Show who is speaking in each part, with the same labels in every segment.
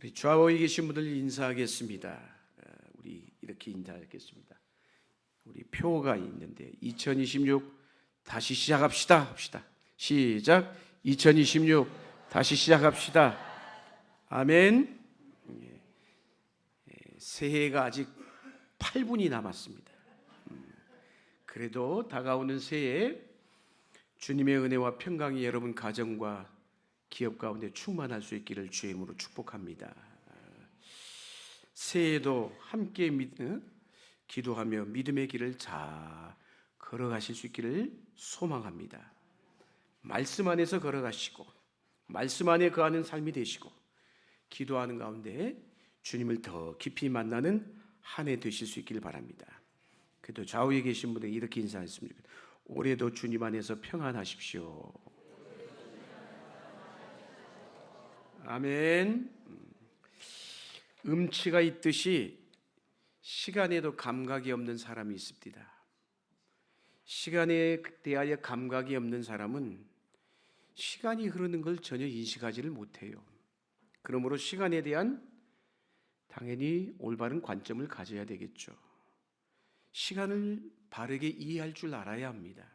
Speaker 1: 우리 좌우에 계신 분들 인사하겠습니다. 우리 이렇게 인사하겠습니다. 우리 표가 있는데 2026 다시 시작합시다 합시다. 시작. 2026 다시 시작합시다. 아멘. 새해가 아직 8분이 남았습니다. 그래도 다가오는 새해 주님의 은혜와 평강이 여러분 가정과 기업 가운데 충만할 수 있기를 주의 이름으로 축복합니다. 새해에도 함께 기도하며 믿음의 길을 잘 걸어가실 수 있기를 소망합니다. 말씀 안에서 걸어가시고 말씀 안에 거하는 삶이 되시고 기도하는 가운데 주님을 더 깊이 만나는 한 해 되실 수 있기를 바랍니다. 그래도 좌우에 계신 분들 이렇게 인사했습니다. 올해도 주님 안에서 평안하십시오. 아멘. 음치가 있듯이 시간에도 감각이 없는 사람이 있습니다. 시간에 대하여 감각이 없는 사람은 시간이 흐르는 걸 전혀 인식하지를 못해요. 그러므로 시간에 대한 당연히 올바른 관점을 가져야 되겠죠. 시간을 바르게 이해할 줄 알아야 합니다.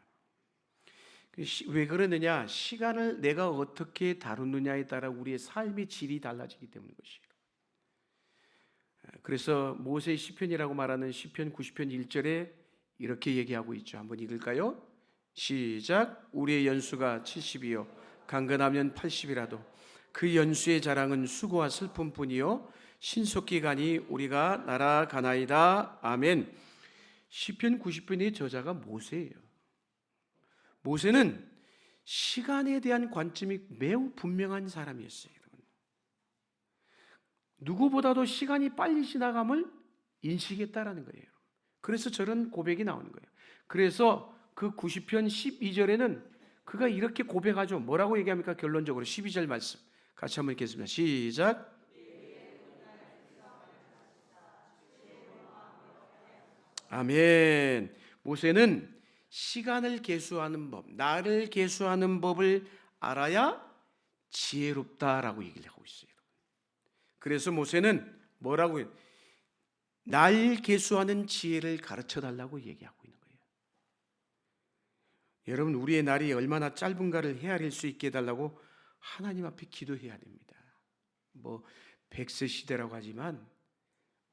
Speaker 1: 왜 그러느냐? 시간을 내가 어떻게 다루느냐에 따라 우리의 삶의 질이 달라지기 때문인 것이에요. 그래서 모세의 시편이라고 말하는 시편 90편 1절에 이렇게 얘기하고 있죠. 한번 읽을까요? 시작. 우리의 연수가 70이요 강건하면 80이라도 그 연수의 자랑은 수고와 슬픔뿐이요 신속히 가니 우리가 날아가나이다. 아멘. 시편 90편의 저자가 모세예요. 모세는 시간에 대한 관점이 매우 분명한 사람이었어요. 여러분. 누구보다도 시간이 빨리 지나감을 인식했다라는 거예요. 그래서 저런 고백이 나오는 거예요. 그래서 그 90편 12절에는 그가 이렇게 고백하죠. 뭐라고 얘기합니까? 결론적으로 12절 말씀 같이 한번 읽겠습니다. 시작. 아멘. 모세는 시간을 계수하는 법, 나를 계수하는 법을 알아야 지혜롭다라고 얘기를 하고 있어요. 그래서 모세는 뭐라고 해요? 날 계수하는 지혜를 가르쳐 달라고 얘기하고 있는 거예요. 여러분, 우리의 날이 얼마나 짧은가를 헤아릴 수 있게 해달라고 하나님 앞에 기도해야 됩니다. 100세 시대라고 하지만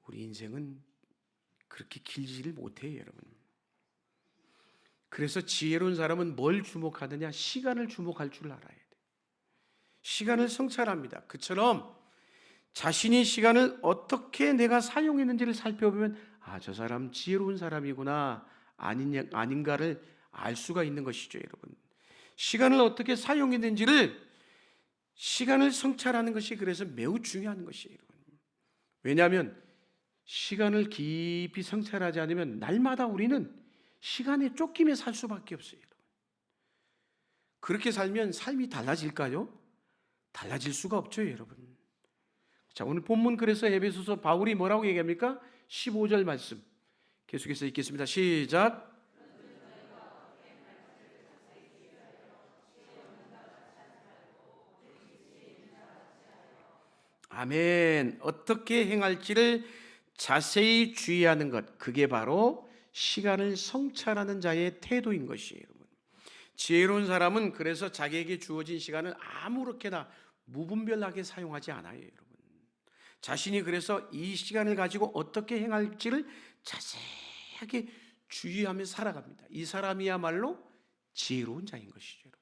Speaker 1: 우리 인생은 그렇게 길지를 못해요, 여러분. 그래서 지혜로운 사람은 뭘 주목하느냐? 시간을 주목할 줄 알아야 돼요. 시간을 성찰합니다. 그처럼 자신이 시간을 어떻게 내가 사용했는지를 살펴보면 저 사람 지혜로운 사람이구나 아닌가를 알 수가 있는 것이죠, 여러분. 시간을 어떻게 사용했는지를 시간을 성찰하는 것이 그래서 매우 중요한 것이에요, 여러분. 왜냐하면 시간을 깊이 성찰하지 않으면 날마다 우리는 시간에 쫓기며 살 수밖에 없어요. 그렇게 살면 삶이 달라질까요? 달라질 수가 없죠, 여러분. 자, 오늘 본문 그래서 에베소서 바울이 뭐라고 얘기합니까? 15절 말씀 계속해서 읽겠습니다. 시작. 아멘. 어떻게 행할지를 자세히 주의하는 것, 그게 바로 시간을 성찰하는 자의 태도인 것이에요. 지혜로운 사람은 그래서 자기에게 주어진 시간을 아무렇게나 무분별하게 사용하지 않아요, 여러분. 자신이 그래서 이 시간을 가지고 어떻게 행할지를 자세하게 주의하며 살아갑니다. 이 사람이야말로 지혜로운 자인 것이죠, 여러분.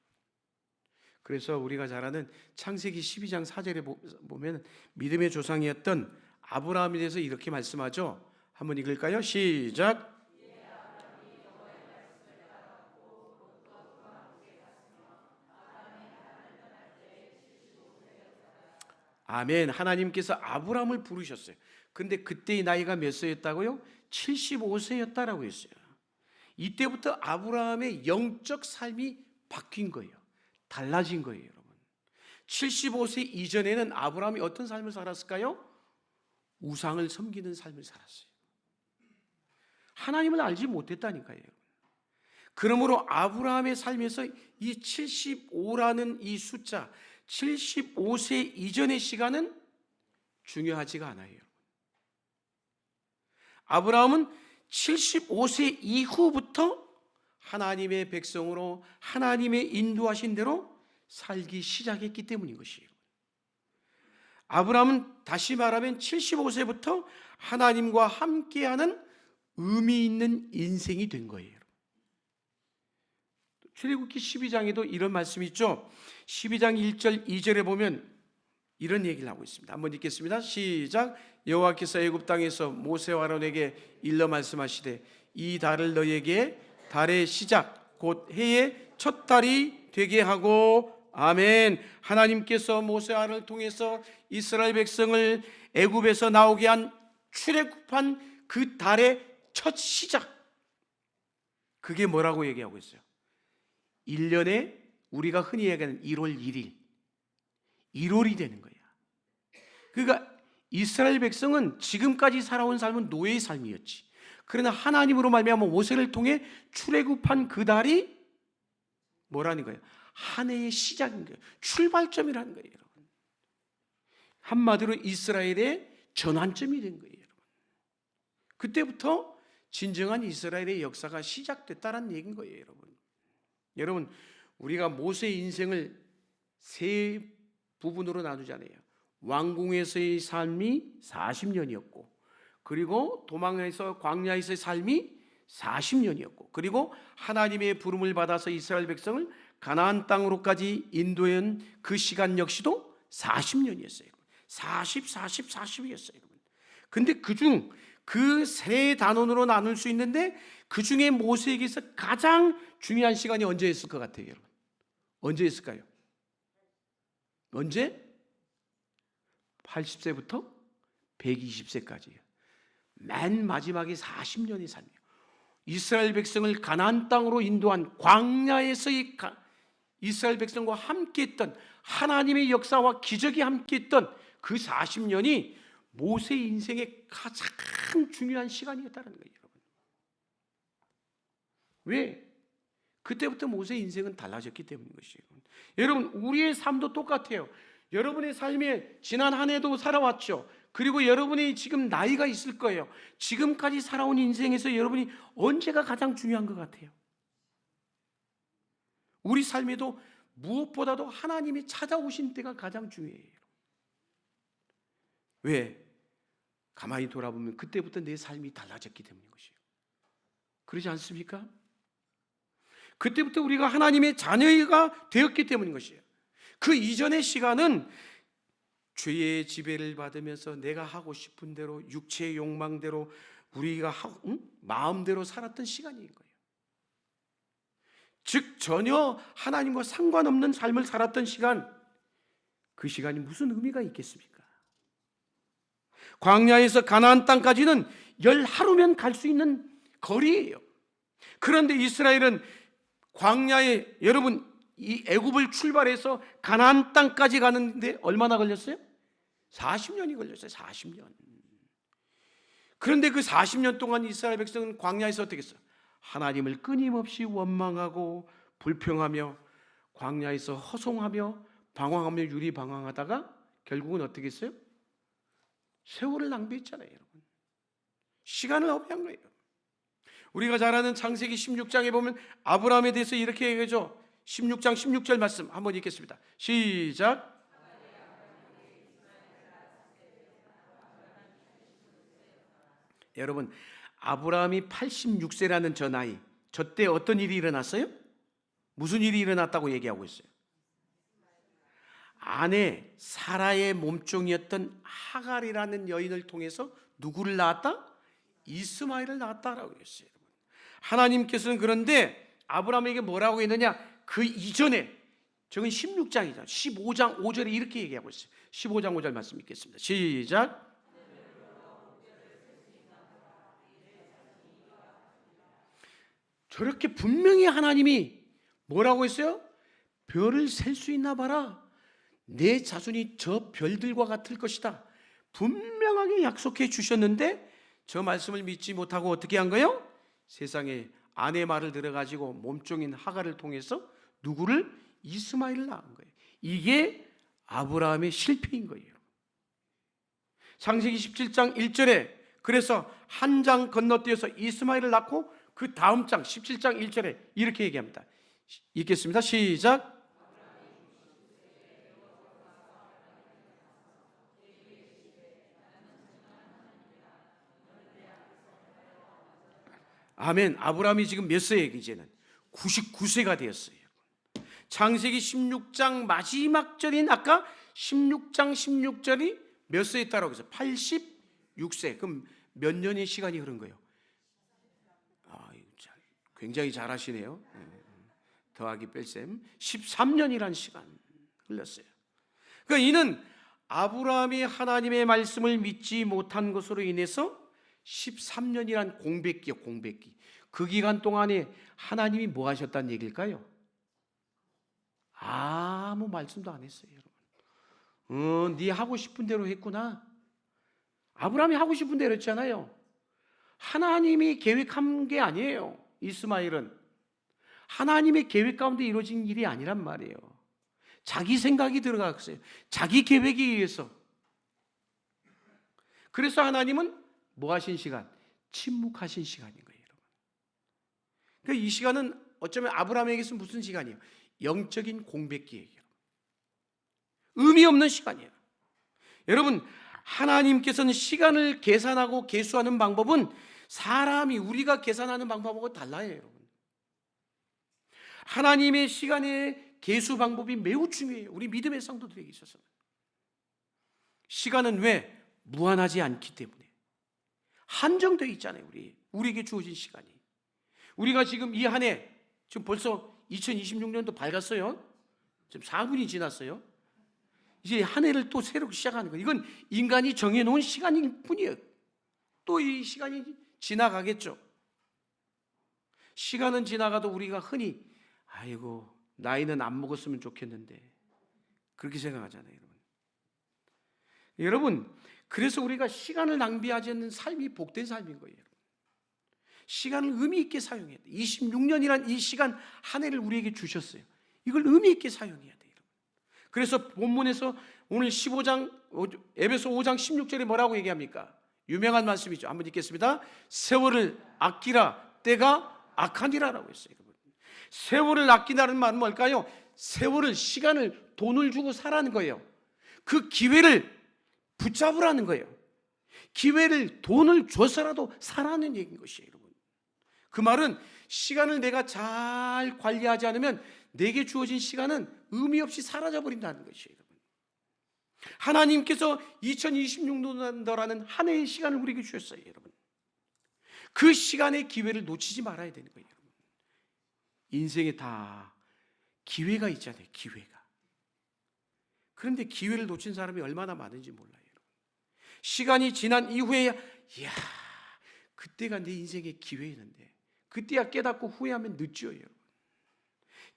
Speaker 1: 그래서 우리가 잘 아는 창세기 12장 4절에 보면 믿음의 조상이었던 아브라함에 대해서 이렇게 말씀하죠. 한번 읽을까요? 시작. 아멘. 하나님께서 아브라함을 부르셨어요. 근데 그때의 나이가 몇 세였다고요? 75세였다라고 했어요. 이때부터 아브라함의 영적 삶이 바뀐 거예요. 달라진 거예요, 여러분. 75세 이전에는 아브라함이 어떤 삶을 살았을까요? 우상을 섬기는 삶을 살았어요. 하나님을 알지 못했다니까요. 그러므로 아브라함의 삶에서 이 75라는 이 숫자, 75세 이전의 시간은 중요하지가 않아요. 아브라함은 75세 이후부터 하나님의 백성으로 하나님의 인도하신 대로 살기 시작했기 때문인 것이에요. 아브라함은 다시 말하면 75세부터 하나님과 함께하는 의미 있는 인생이 된 거예요. 출애굽기 12장에도 이런 말씀이 있죠. 12장 1절 2절에 보면 이런 얘기를 하고 있습니다. 한번 읽겠습니다. 시작. 여호와께서 애굽 땅에서 모세와 아론에게 일러 말씀하시되 이 달을 너희에게 달의 시작 곧 해의 첫 달이 되게 하고 아멘. 하나님께서 모세와 아론을 통해서 이스라엘 백성을 애굽에서 나오게 한 출애굽한 그 달의 첫 시작, 그게 뭐라고 얘기하고 있어요? 1년에 우리가 흔히 얘기하는 1월 1일 1월이 되는 거야. 그러니까 이스라엘 백성은 지금까지 살아온 삶은 노예의 삶이었지. 그러나 하나님으로 말미암아 모세를 통해 출애굽한 그 달이 뭐라는 거예요? 한 해의 시작인 거예요. 출발점이라는 거예요, 여러분. 한마디로 이스라엘의 전환점이 된 거예요, 여러분. 그때부터 진정한 이스라엘의 역사가 시작됐다는 얘기인 거예요, 여러분. 여러분, 우리가 모세의 인생을 세 부분으로 나누잖아요. 왕궁에서의 삶이 40년이었고, 그리고 도망에서 광야에서의 삶이 40년이었고, 그리고 하나님의 부름을 받아서 이스라엘 백성을 가나안 땅으로까지 인도한 그 시간 역시도 40년이었어요. 40, 40, 40이었어요. 근데 그중 그 세 단원으로 나눌 수 있는데 그 중에 모세에게서 가장 중요한 시간이 언제였을 것 같아요, 여러분? 언제였을까요? 언제? 80세부터 120세까지예요. 맨 마지막에 40년의 삶이에요. 이스라엘 백성을 가나안 땅으로 인도한 광야에서의 이스라엘 백성과 함께했던 하나님의 역사와 기적이 함께했던 그 40년이 모세 인생의 가장 중요한 시간이었다는 거예요, 여러분. 왜? 그때부터 모세 인생은 달라졌기 때문인 것이에요. 여러분, 우리의 삶도 똑같아요. 여러분의 삶에 지난 한 해도 살아왔죠. 그리고 여러분이 지금 나이가 있을 거예요. 지금까지 살아온 인생에서 여러분이 언제가 가장 중요한 것 같아요? 우리 삶에도 무엇보다도 하나님이 찾아오신 때가 가장 중요해요. 왜? 가만히 돌아보면 그때부터 내 삶이 달라졌기 때문인 것이에요. 그러지 않습니까? 그때부터 우리가 하나님의 자녀가 되었기 때문인 것이에요. 그 이전의 시간은 죄의 지배를 받으면서 내가 하고 싶은 대로 육체의 욕망대로 우리가 마음대로 살았던 시간인 거예요. 즉 전혀 하나님과 상관없는 삶을 살았던 시간, 그 시간이 무슨 의미가 있겠습니까? 광야에서 가나안 땅까지는 10하루면 갈 수 있는 거리예요. 그런데 이스라엘은 광야에, 여러분, 이 애굽을 출발해서 가나안 땅까지 가는데 얼마나 걸렸어요? 40년이 걸렸어요. 40년. 그런데 그 40년 동안 이스라엘 백성은 광야에서 어떻게 했어요? 하나님을 끊임없이 원망하고 불평하며 광야에서 허송하며 방황하며 유리방황하다가 결국은 어떻게 했어요? 세월을 낭비했잖아요, 여러분. 시간을 낭비한 거예요. 우리가 잘 아는 창세기 16장에 보면 아브라함에 대해서 이렇게 얘기하죠. 16장 16절 말씀 한번 읽겠습니다. 시작. 여러분, 아브라함이 86세라는 저 나이, 저 때 어떤 일이 일어났어요? 무슨 일이 일어났다고 얘기하고 있어요? 아내 사라의 몸종이었던 하갈이라는 여인을 통해서 누구를 낳았다? 이스마엘을 낳았다라고 했어요. 하나님께서는 그런데 아브라함에게 뭐라고 했느냐? 그 이전에, 저건 16장이죠. 15장 5절에 이렇게 얘기하고 있어요. 15장 5절 말씀 읽겠습니다. 시작. 저렇게 분명히 하나님이 뭐라고 했어요? 별을 셀 수 있나 봐라. 내 자손이 저 별들과 같을 것이다. 분명하게 약속해 주셨는데 저 말씀을 믿지 못하고 어떻게 한 거예요? 세상에 아내 말을 들어가지고 몸종인 하갈을 통해서 누구를? 이스마엘을 낳은 거예요. 이게 아브라함의 실패인 거예요. 창세기 17장 1절에 그래서 한 장 건너뛰어서 이스마엘을 낳고 그 다음 장 17장 1절에 이렇게 얘기합니다. 읽겠습니다. 시작. 아멘. 아브라함이 지금 몇 세예요? 이제는 99세가 되었어요. 창세기 16장 마지막 절인 아까 16장 16절이 몇 세에 있다라고 해서 86세. 그럼 몇 년의 시간이 흐른 거예요? 굉장히 잘하시네요. 더하기 뺄셈 13년이란 시간 흘렀어요. 그러니까 이는 아브라함이 하나님의 말씀을 믿지 못한 것으로 인해서 13년이란 공백기요, 공백기. 그 기간 동안에 하나님이 뭐 하셨다는 얘기일까요? 아무 말씀도 안 했어요, 여러분. 네 하고 싶은 대로 했구나. 아브라함이 하고 싶은 대로 했잖아요. 하나님이 계획한 게 아니에요. 이스마엘은 하나님의 계획 가운데 이루어진 일이 아니란 말이에요. 자기 생각이 들어갔어요. 자기 계획에 의해서. 그래서 하나님은 뭐 하신 시간? 침묵하신 시간인 거예요, 여러분. 그러니까 이 시간은 어쩌면 아브라함에게서 무슨 시간이에요? 영적인 공백기예요. 의미 없는 시간이에요. 여러분, 하나님께서는 시간을 계산하고 계수하는 방법은 사람이 우리가 계산하는 방법하고 달라요, 여러분. 하나님의 시간의 계수 방법이 매우 중요해요. 우리 믿음의 성도들에게 있어서. 시간은 왜? 무한하지 않기 때문에. 한정되어 있잖아요, 우리에게 주어진 시간이. 우리가 지금 이 한 해, 지금 벌써 2026년도 밝았어요. 지금 4분이 지났어요. 이제 한 해를 또 새로 시작하는 거예요. 이건 인간이 정해놓은 시간일 뿐이에요. 또 이 시간이 지나가겠죠. 시간은 지나가도 우리가 흔히 아이고 나이는 안 먹었으면 좋겠는데 그렇게 생각하잖아요, 여러분. 여러분, 그래서 우리가 시간을 낭비하지 않는 삶이 복된 삶인 거예요. 시간을 의미 있게 사용해야 돼요. 26년이란 이 시간 한 해를 우리에게 주셨어요. 이걸 의미 있게 사용해야 돼요. 그래서 본문에서 오늘 15장 에베소 5장 16절에 뭐라고 얘기합니까? 유명한 말씀이죠. 한번 읽겠습니다. 세월을 아끼라 때가 악하니라라고 했어요. 여러분. 세월을 아끼라는 말은 뭘까요? 세월을, 시간을, 돈을 주고 사라는 거예요. 그 기회를 붙잡으라는 거예요. 기회를, 돈을 줘서라도 사라는 얘기인 것이에요, 여러분. 그 말은 시간을 내가 잘 관리하지 않으면 내게 주어진 시간은 의미 없이 사라져 버린다는 것이에요, 여러분. 하나님께서 2026년도라는 한 해의 시간을 우리에게 주셨어요, 여러분. 그 시간의 기회를 놓치지 말아야 되는 거예요, 여러분. 인생에 다 기회가 있잖아요, 기회가. 그런데 기회를 놓친 사람이 얼마나 많은지 몰라요, 여러분. 시간이 지난 이후에 이야, 그때가 내 인생의 기회였는데 그때야 깨닫고 후회하면 늦죠, 여러분.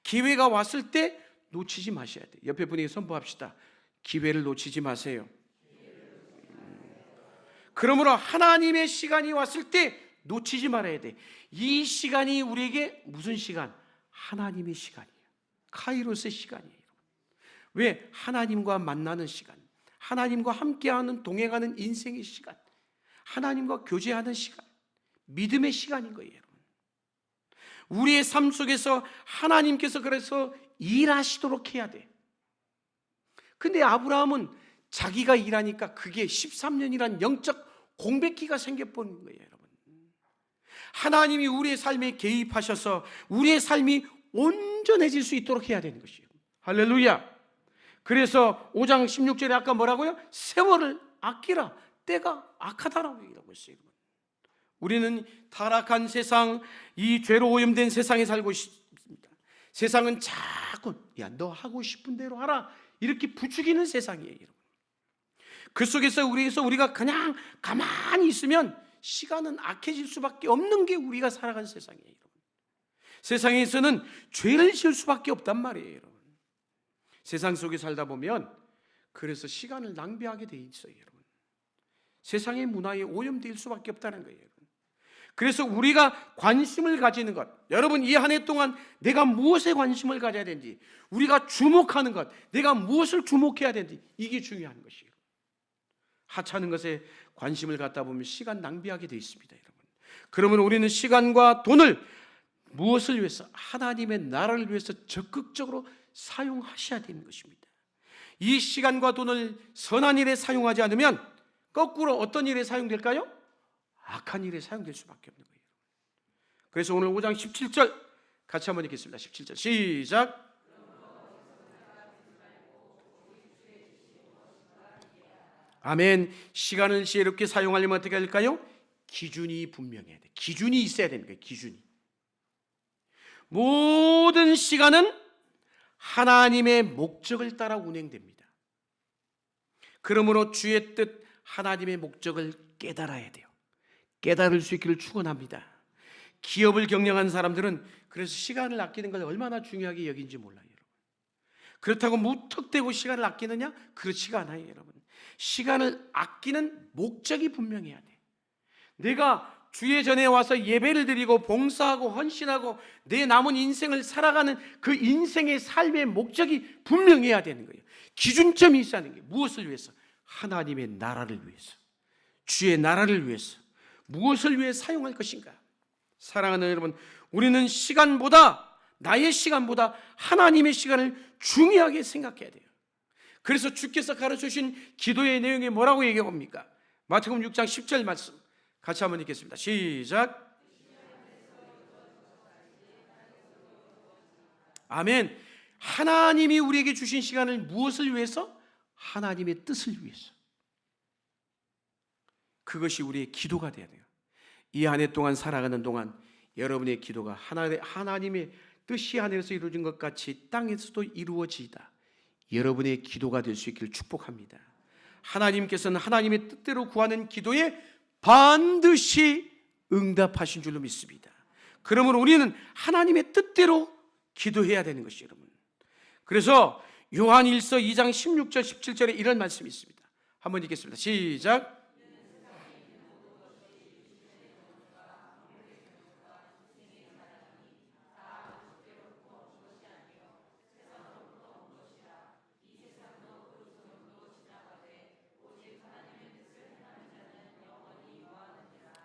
Speaker 1: 기회가 왔을 때 놓치지 마셔야 돼요. 옆에 분에게 선포합시다. 기회를 놓치지 마세요. 그러므로 하나님의 시간이 왔을 때 놓치지 말아야 돼. 이 시간이 우리에게 무슨 시간? 하나님의 시간이에요. 카이로스의 시간이에요. 왜? 하나님과 만나는 시간, 하나님과 함께하는 동행하는 인생의 시간, 하나님과 교제하는 시간, 믿음의 시간인 거예요, 여러분. 우리의 삶 속에서 하나님께서 그래서 일하시도록 해야 돼. 근데 아브라함은 자기가 일하니까 그게 13년이란 영적 공백기가 생겨버린 거예요, 여러분. 하나님이 우리의 삶에 개입하셔서 우리의 삶이 온전해질 수 있도록 해야 되는 것이에요. 할렐루야. 그래서 5장 16절에 아까 뭐라고요? 세월을 아끼라 때가 악하다라고 얘기하고 있어요. 우리는 타락한 세상, 이 죄로 오염된 세상에 살고 있습니다. 세상은 자꾸 야, 너 하고 싶은 대로 하라 이렇게 부추기는 세상이에요, 여러분. 그 속에서 우리가 그냥 가만히 있으면 시간은 악해질 수밖에 없는 게 우리가 살아가는 세상이에요, 여러분. 세상에서는 죄를 지을 수밖에 없단 말이에요, 여러분. 세상 속에 살다 보면 그래서 시간을 낭비하게 돼 있어요, 여러분. 세상의 문화에 오염될 수밖에 없다는 거예요, 여러분. 그래서 우리가 관심을 가지는 것, 여러분 이 한 해 동안 내가 무엇에 관심을 가져야 되는지, 우리가 주목하는 것, 내가 무엇을 주목해야 되는지 이게 중요한 것이에요. 하찮은 것에 관심을 갖다 보면 시간 낭비하게 되어 있습니다, 여러분. 그러면 우리는 시간과 돈을 무엇을 위해서? 하나님의 나라를 위해서 적극적으로 사용하셔야 되는 것입니다. 이 시간과 돈을 선한 일에 사용하지 않으면 거꾸로 어떤 일에 사용될까요? 악한 일에 사용될 수밖에 없는 거예요. 그래서 오늘 5장 17절 같이 한번 읽겠습니다. 17절 시작. 아멘. 시간을 지혜롭게 사용하려면 어떻게 할까요? 기준이 분명해야 돼. 기준이 있어야 되는 거예요. 기준이. 모든 시간은 하나님의 목적을 따라 운행됩니다. 그러므로 주의 뜻, 하나님의 목적을 깨달아야 돼요. 깨달을 수 있기를 축원합니다. 기업을 경영하는 사람들은 그래서 시간을 아끼는 걸 얼마나 중요하게 여긴지 몰라요, 여러분. 그렇다고 무턱대고 시간을 아끼느냐? 그렇지가 않아요, 여러분. 시간을 아끼는 목적이 분명해야 돼. 내가 주의 전에 와서 예배를 드리고 봉사하고 헌신하고 내 남은 인생을 살아가는 그 인생의 삶의 목적이 분명해야 되는 거예요. 기준점이 있어야 하는 게 무엇을 위해서? 하나님의 나라를 위해서, 주의 나라를 위해서 무엇을 위해 사용할 것인가? 사랑하는 여러분, 우리는 시간보다, 나의 시간보다 하나님의 시간을 중요하게 생각해야 돼요. 그래서 주께서 가르쳐주신 기도의 내용이 뭐라고 얘기합니까? 마태복음 6장 10절 말씀 같이 한번 읽겠습니다. 시작. 아멘. 하나님이 우리에게 주신 시간을 무엇을 위해서? 하나님의 뜻을 위해서. 그것이 우리의 기도가 되어야 돼요. 이 한 해 동안 살아가는 동안 여러분의 기도가 하나님의 뜻이 하늘에서 이루어진 것 같이 땅에서도 이루어지이다. 여러분의 기도가 될 수 있기를 축복합니다. 하나님께서는 하나님의 뜻대로 구하는 기도에 반드시 응답하신 줄로 믿습니다. 그러므로 우리는 하나님의 뜻대로 기도해야 되는 것이 여러분. 그래서 요한 1서 2장 16절 17절에 이런 말씀이 있습니다. 한번 읽겠습니다. 시작.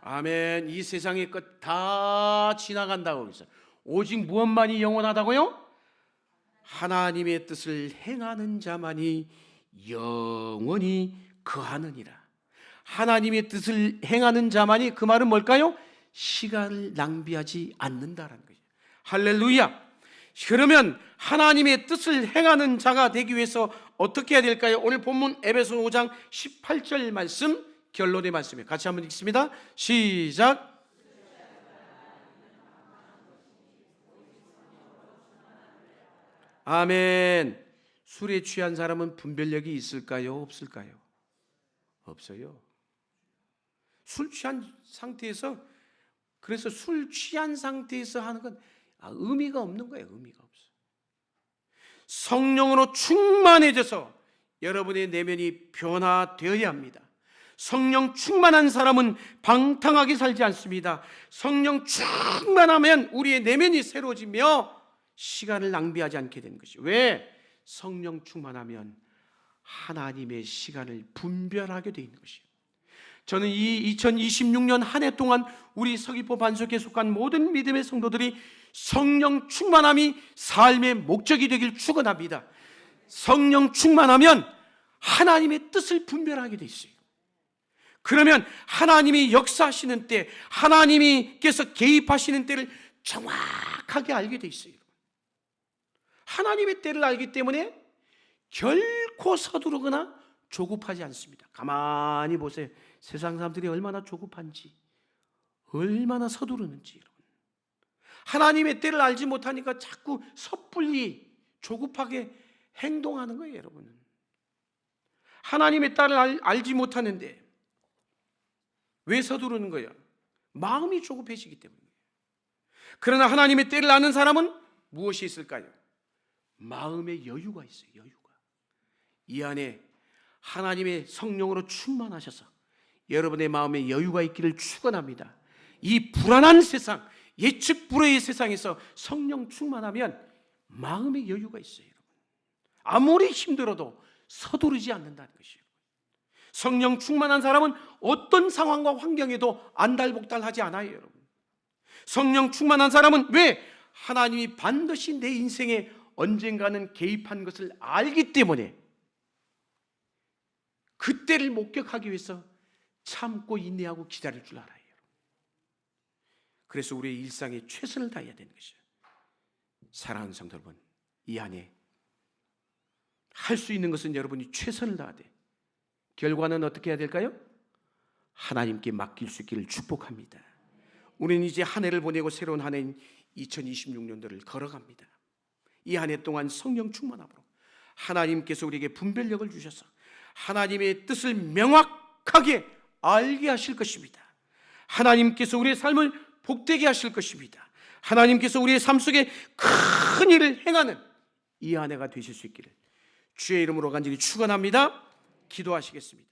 Speaker 1: 아멘. 이 세상의 것 다 지나간다고 해서 오직 무엇만이 영원하다고요? 하나님의 뜻을 행하는 자만이 영원히 거하느니라. 하나님의 뜻을 행하는 자만이, 그 말은 뭘까요? 시간을 낭비하지 않는다라는 거죠. 할렐루야. 그러면 하나님의 뜻을 행하는 자가 되기 위해서 어떻게 해야 될까요? 오늘 본문 에베소 5장 18절 말씀, 결론의 말씀이에요. 같이 한번 읽습니다. 시작. 아멘. 술에 취한 사람은 분별력이 있을까요? 없을까요? 없어요. 술 취한 상태에서, 그래서 술 취한 상태에서 하는 건 의미가 없는 거예요. 의미가 없어. 성령으로 충만해져서 여러분의 내면이 변화되어야 합니다. 성령 충만한 사람은 방탕하게 살지 않습니다. 성령 충만하면 우리의 내면이 새로워지며 시간을 낭비하지 않게 되는 것이. 왜? 성령 충만하면 하나님의 시간을 분별하게 되어 있는 것이에요. 저는 이 2026년 한 해 동안 우리 서귀포 반석에 속한 모든 믿음의 성도들이 성령 충만함이 삶의 목적이 되길 축원합니다. 성령 충만하면 하나님의 뜻을 분별하게 되어 있어요. 그러면 하나님이 역사하시는 때, 하나님께서 개입하시는 때를 정확하게 알게 되어 있어요. 하나님의 때를 알기 때문에 결코 서두르거나 조급하지 않습니다. 가만히 보세요. 세상 사람들이 얼마나 조급한지, 얼마나 서두르는지. 여러분, 하나님의 때를 알지 못하니까 자꾸 섣불리 조급하게 행동하는 거예요. 여러분, 하나님의 때를 알지 못하는데 왜 서두르는 거예요? 마음이 조급해지기 때문이에요. 그러나 하나님의 때를 아는 사람은 무엇이 있을까요? 마음의 여유가 있어요. 여유가. 이 안에 하나님의 성령으로 충만하셔서 여러분의 마음에 여유가 있기를 축원합니다. 이 불안한 세상, 예측 불허의 세상에서 성령 충만하면 마음의 여유가 있어요. 여러분, 아무리 힘들어도 서두르지 않는다는 것이에요. 성령 충만한 사람은 어떤 상황과 환경에도 안달복달하지 않아요, 여러분. 성령 충만한 사람은 왜? 하나님이 반드시 내 인생에 언젠가는 개입한 것을 알기 때문에 그때를 목격하기 위해서 참고 인내하고 기다릴 줄 알아요. 그래서 우리의 일상에 최선을 다해야 되는 것이죠. 사랑하는 성도 여러분, 이 안에 할 수 있는 것은 여러분이 최선을 다해야 돼. 결과는 어떻게 해야 될까요? 하나님께 맡길 수 있기를 축복합니다. 우리는 이제 한 해를 보내고 새로운 한 해인 2026년도를 걸어갑니다. 이 한 해 동안 성령 충만함으로 하나님께서 우리에게 분별력을 주셔서 하나님의 뜻을 명확하게 알게 하실 것입니다. 하나님께서 우리의 삶을 복되게 하실 것입니다. 하나님께서 우리의 삶 속에 큰 일을 행하는 이 한 해가 되실 수 있기를 주의 이름으로 간절히 축원합니다. 기도하시겠습니다.